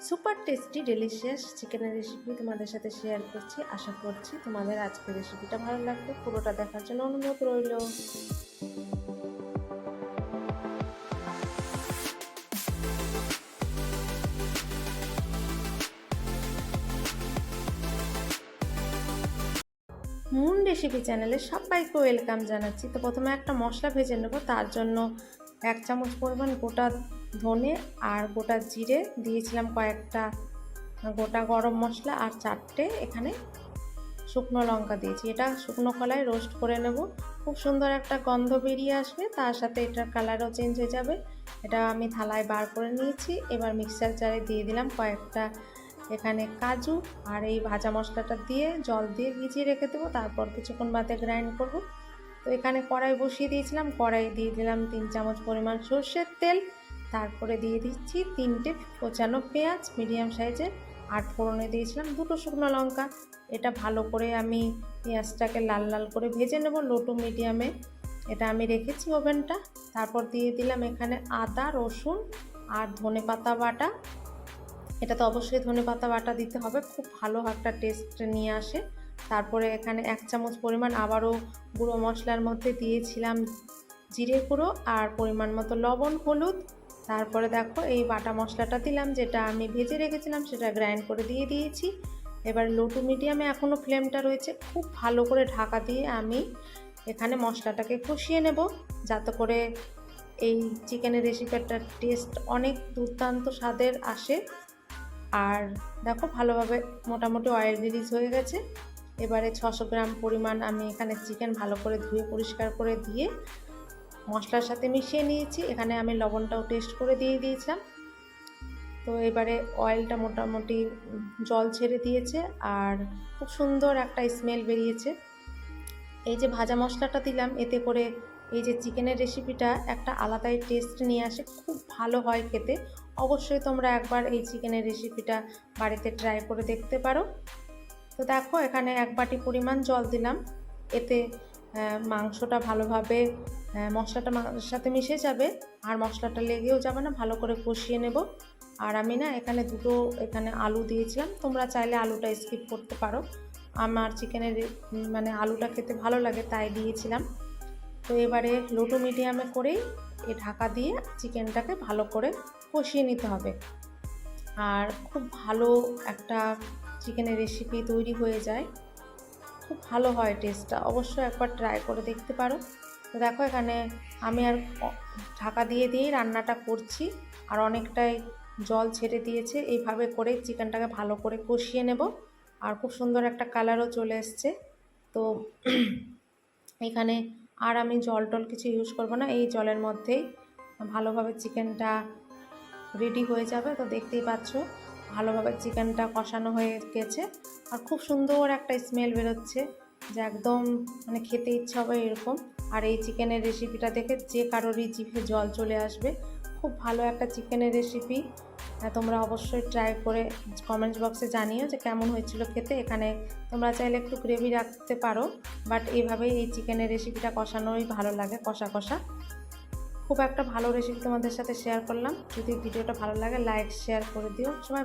Super tasty delicious চিকেনের recipe তোমাদের সাথে শেয়ার করছি। আশা করছি তোমাদের আজকের রেসিপিটা ভালো লাগবে। পুরোটা দেখার জন্য অনুরোধ রইল। মুন রেসিপি চ্যানেলে সবাইকে ওয়েলকাম জানাচ্ছি। তো প্রথমে একটা মশলা ভেজে নেব। তার জন্য 1 চামচ পরিমাণ গোটা ধনে আর গোটা জিরে দিয়েছিলাম, কয়েকটা গোটা গরম মশলা আর 4টে এখানে শুকনো লঙ্কা দিয়েছি। এটা শুকনো কলায় রোস্ট করে নেব। খুব সুন্দর একটা গন্ধ বেরিয়ে আসবে, তার সাথে এটার কালারও চেঞ্জ হয়ে যাবে। এটা আমি থালায় বার করে নিয়েছি। এবার মিক্সার জারে দিয়ে দিলাম কয়েকটা এখানে কাজু, আর এই ভাজা মশলাটা দিয়ে জল দিয়ে ভিজিয়ে রেখে দেবো। তারপর কিছুক্ষণ বাদে গ্রাইন্ড করব। তো এখানে কড়াই বসিয়ে দিয়েছিলাম। কড়াই দিয়ে দিলাম 3 চামচ পরিমাণ সর্ষের তেল। তারপরে দিয়ে দিচ্ছি 3টে কোচানো পেঁয়াজ মিডিয়াম সাইজের, আর ফোড়নে দিয়েছিলাম 2টো শুকনো লঙ্কা। এটা ভালো করে আমি পেঁয়াজটাকে লাল লাল করে ভেজে নেব লো টু মিডিয়ামে। এটা আমি রেখেছি ওভেনটা। তারপর দিয়ে দিলাম এখানে আদা, রসুন আর ধনেপাতা বাটা। এটা তো অবশ্যই ধনেপাতা বাটা দিতে হবে, খুব ভালো একটা টেস্ট নিয়ে আসে। তারপরে এখানে 1 চামচ পরিমাণ আবারও গুঁড়ো মশলার মধ্যে দিয়েছিলাম জিরে গুঁড়ো আর পরিমাণ মতো লবণ, হলুদ। তারপরে দেখো এই বাটা মশলাটা দিলাম, যেটা আমি ভেজে রেখেছিলাম, সেটা গ্রাইন্ড করে দিয়ে দিয়েছি। এবার লো টু মিডিয়ামে এখনও ফ্লেমটা রয়েছে। খুব ভালো করে ঢাকা দিয়ে আমি এখানে মশলাটাকে কষিয়ে নেব, যাতে করে এই চিকেনের রেসিপিটার টেস্ট অনেক দুর্দান্ত স্বাদের আসে। আর দেখো ভালোভাবে মোটামুটি অয়েল রিলিজ হয়ে গেছে। এবারে 600 গ্রাম পরিমাণ আমি এখানে চিকেন ভালো করে ধুয়ে পরিষ্কার করে দিয়ে মশলার সাথে মিশিয়ে নিয়েছি। এখানে আমি লবণটাও টেস্ট করে দিয়ে দিয়েছিলাম। তো এবারে অয়েলটা মোটামুটি জল ছেড়ে দিয়েছে আর খুব সুন্দর একটা স্মেল বেরিয়েছে। এই যে ভাজা মশলাটা দিলাম, এতে করে এই যে চিকেনের রেসিপিটা একটা আলাদাই টেস্ট নিয়ে আসে, খুব ভালো হয় খেতে। অবশ্যই তোমরা একবার এই চিকেনের রেসিপিটা বাড়িতে ট্রাই করে দেখতে পারো। তো দেখো এখানে 1 বাটি পরিমাণ জল দিলাম। এতে মাংসটা ভালোভাবে মশলাটা মাংসের সাথে মিশে যাবে আর মশলাটা লেগেও যাবে না, ভালো করে কষিয়ে নেব। আর আমি না এখানে 2টো আলু দিয়েছিলাম, তোমরা চাইলে আলুটা স্কিপ করতে পারো। আমার চিকেনের আলুটা খেতে ভালো লাগে তাই দিয়েছিলাম। তো এবারে লো টু মিডিয়ামে করেই ঢাকা দিয়ে চিকেনটাকে ভালো করে কষিয়ে নিতে হবে। আর খুব ভালো একটা চিকেনের রেসিপি তৈরি হয়ে যায়, খুব ভালো হয় টেস্টটা। অবশ্যই একবার ট্রাই করে দেখতে পারো। তো দেখো এখানে আমি আর ঢাকা দিয়ে দিয়েই রান্নাটা করছি, আর অনেকটাই জল ছেড়ে দিয়েছে। এইভাবে করে চিকেনটাকে ভালো করে কষিয়ে নেব, আর খুব সুন্দর একটা কালারও চলে এসছে। তো এখানে আর আমি জল টল কিছু ইউজ করব না, এই জলের মধ্যেই ভালোভাবে চিকেনটা রেডি হয়ে যাবে। তো দেখতেই পাচ্ছ ভালোভাবে চিকেনটা কষানো হয়ে গেছে আর খুব সুন্দর একটা স্মেল বেরোচ্ছে, যে একদম খেতে ইচ্ছা হবে এরকম। আর এই চিকেনের রেসিপিটা দেখে যে কারোরই জিভে জল চলে আসবে। খুব ভালো একটা চিকেনের রেসিপি, তোমরা অবশ্যই ট্রাই করে কমেন্টস বক্সে জানিও যে কেমন হয়েছিল খেতে। এখানে তোমরা চাইলে একটু গ্রেভি রাখতে পারো, বাট এইভাবেই এই চিকেনের রেসিপিটা কষানোই ভালো লাগে, কষা কষা। খুব একটা ভালো রেসিপি তোমাদের সাথে শেয়ার করলাম। যদি ভিডিওটা ভালো লাগে লাইক শেয়ার করে দিও। সবাই